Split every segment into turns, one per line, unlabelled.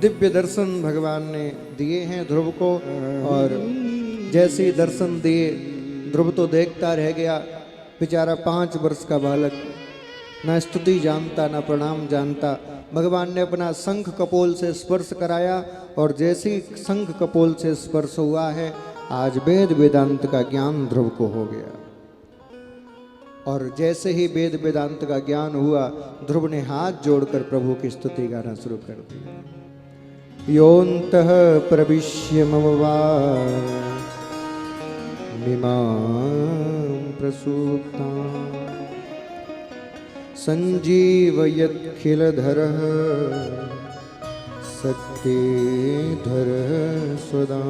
दिव्य दर्शन भगवान ने दिए हैं ध्रुव को। और जैसे ही दर्शन दिए ध्रुव तो देखता रह गया। बेचारा 5 वर्ष का बालक, ना स्तुति जानता ना प्रणाम जानता। भगवान ने अपना शंख कपोल से स्पर्श कराया और जैसे ही शंख कपोल से स्पर्श हुआ है, आज वेद वेदांत का ज्ञान ध्रुव को हो गया। और जैसे ही वेद वेदांत का ज्ञान हुआ, ध्रुव ने हाथ जोड़कर प्रभु की स्तुति गाना शुरू कर दिया। योऽन्तः प्रविश्य मम वाणिमां प्रसूप्तां सञ्जीवयत्खिलधरः सत्येधरः स्वदा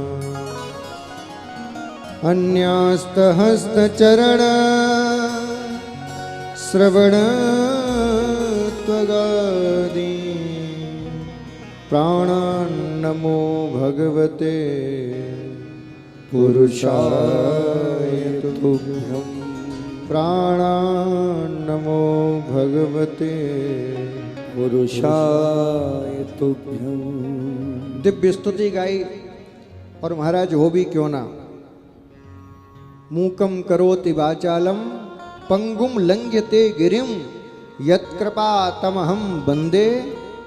अन्यास्तहस्तचरण श्रवण त्वगादि प्राणान्नमो भगवते पुरुषाय तुभ्यं प्राणान्नमो भगवते पुरुषाय तुभ्यं। दिव्य स्तुति गाई। और महाराज हो भी क्यों ना, मूकम करोति वाचालम पंगुम लंघ्यते गिरिम यत्कृपा तमहम वंदे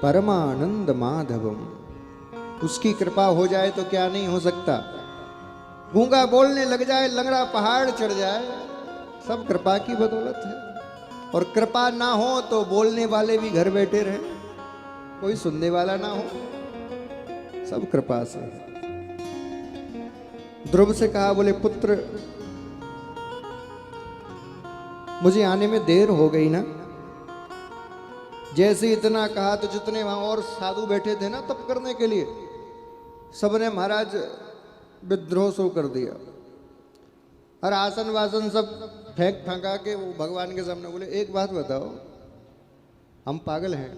परमानंद माधवम। उसकी कृपा हो जाए तो क्या नहीं हो सकता। गूंगा बोलने लग जाए, लंगड़ा पहाड़ चढ़ जाए, सब कृपा की बदौलत है। और कृपा ना हो तो बोलने वाले भी घर बैठे रहे, कोई सुनने वाला ना हो, सब कृपा से। ध्रुव से कहा, बोले पुत्र मुझे आने में देर हो गई ना। जैसे इतना कहा तो जितने वहां और साधु बैठे थे ना तप करने के लिए, सबने महाराज विद्रोह शो कर दिया। और आसन वासन सब फेंक फेंका के वो भगवान के सामने बोले, एक बात बताओ, हम पागल हैं?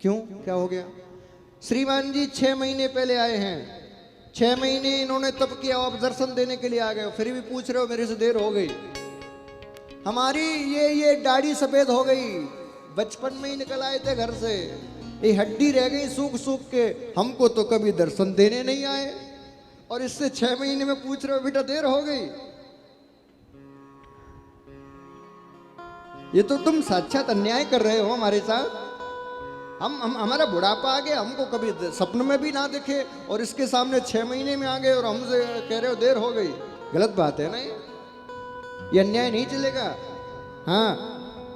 क्यों, क्या हो गया? श्रीमान जी 6 महीने पहले आए हैं, 6 महीने इन्होंने तप किया, आप दर्शन देने के लिए आ गए, फिर भी पूछ रहे हो मेरे से देर हो गई। हमारी ये दाढ़ी सफेद हो गई, बचपन में ही निकल आए थे घर से, ये हड्डी रह गई सूख सूख के, हमको तो कभी दर्शन देने नहीं आए, और इससे 6 महीने में पूछ रहे हो बेटा देर हो गई। ये तो तुम साक्षात अन्याय कर रहे हो हमारे साथ। हम हमारा बुढ़ापा आ गया, हमको कभी सपन में भी ना दिखे, और इसके सामने 6 महीने में आ गए और हमसे कह रहे हो देर हो गई। गलत बात है ना, ये अन्याय नहीं चलेगा। हाँ,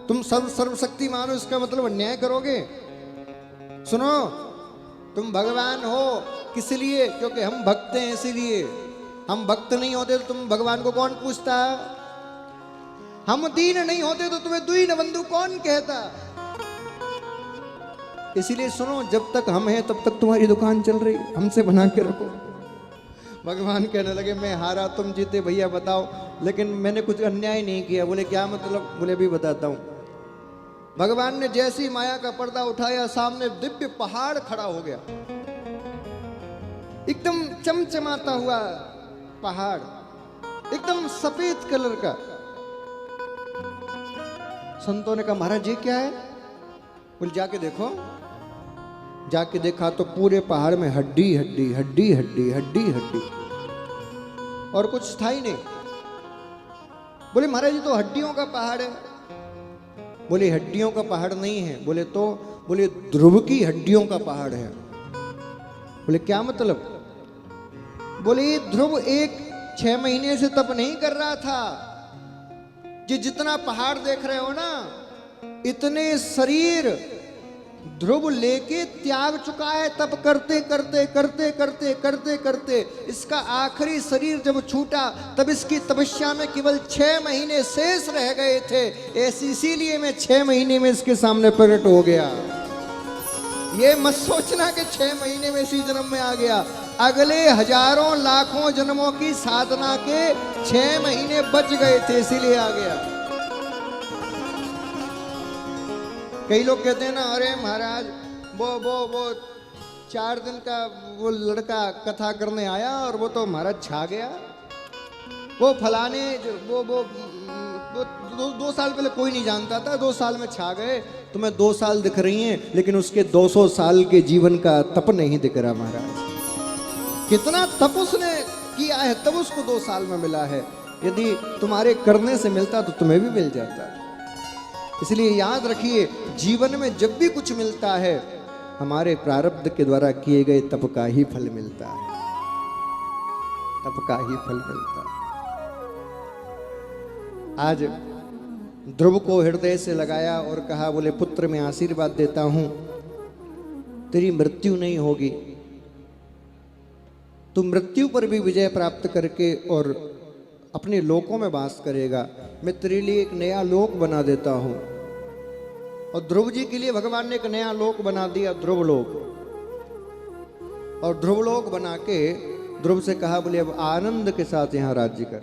तुम सर्वशक्तिमान हो, इसका मतलब अन्याय करोगे। सुनो, तुम भगवान हो किस लिए? क्योंकि हम भक्त हैं, इसीलिए। हम भक्त नहीं होते तो तुम भगवान को कौन पूछता? हम दीन नहीं होते तो तुम्हें दीन बंधु कौन कहता? इसीलिए सुनो, जब तक हम हैं तब तक तुम्हारी दुकान चल रही, हमसे बना के रखो। भगवान कहने लगे, मैं हारा तुम जीते, भैया बताओ, लेकिन मैंने कुछ अन्याय नहीं किया। बोले क्या मतलब? बोले भी बताता हूं। भगवान ने जैसी माया का पर्दा उठाया, सामने दिव्य पहाड़ खड़ा हो गया, एकदम चमचमाता हुआ पहाड़, एकदम सफेद कलर का। संतों ने कहा, महाराज ये क्या है? बोले जाके देखो। जाके देखा तो पूरे पहाड़ में हड्डी हड्डी हड्डी हड्डी हड्डी हड्डी, और कुछ था ही नहीं। बोले महाराज ये तो हड्डियों का पहाड़ है। बोले हड्डियों का पहाड़ नहीं है। बोले तो? बोले ध्रुव की हड्डियों का पहाड़ है। बोले क्या मतलब? बोले ध्रुव 6 महीने से तप नहीं कर रहा था। जितना पहाड़ देख रहे हो ना, इतने शरीर ध्रुव लेके त्याग चुका है, तप करते करते करते करते करते करते। इसका आखिरी शरीर जब छूटा तब इसकी तपस्या में केवल 6 महीने शेष रह गए थे। इसीलिए मैं 6 महीने में इसके सामने प्रकट हो गया। ये मत सोचना कि 6 महीने में इसी जन्म में आ गया। अगले हजारों लाखों जन्मों की साधना के 6 महीने बच गए थे, इसीलिए आ गया। कई लोग कहते हैं ना, अरे महाराज वो 4 दिन का वो लड़का कथा करने आया और वो तो महाराज छा गया। वो फलाने वो दो साल पहले कोई नहीं जानता था, 2 साल में छा गए। तुम्हें 2 साल दिख रही हैं, लेकिन उसके 200 साल के जीवन का तप नहीं दिख रहा महाराज। कितना तप उसने किया है, तब उसको 2 साल में मिला है। यदि तुम्हारे करने से मिलता तो तुम्हें भी मिल जाता। इसलिए याद रखिए, जीवन में जब भी कुछ मिलता है, हमारे प्रारब्ध के द्वारा किए गए तप का ही फल मिलता है, तप का ही फल मिलता है। आज ध्रुव को हृदय से लगाया और कहा, बोले पुत्र मैं आशीर्वाद देता हूं, तेरी मृत्यु नहीं होगी, तू मृत्यु पर भी विजय प्राप्त करके और अपने लोकों में वास करेगा। मैं तेरे लिए एक नया लोक बना देता हूं। और ध्रुव जी के लिए भगवान ने एक नया लोक बना दिया, ध्रुव लोक। और ध्रुव लोक बना के ध्रुव से कहा, बोले अब आनंद के साथ यहां राज्य कर।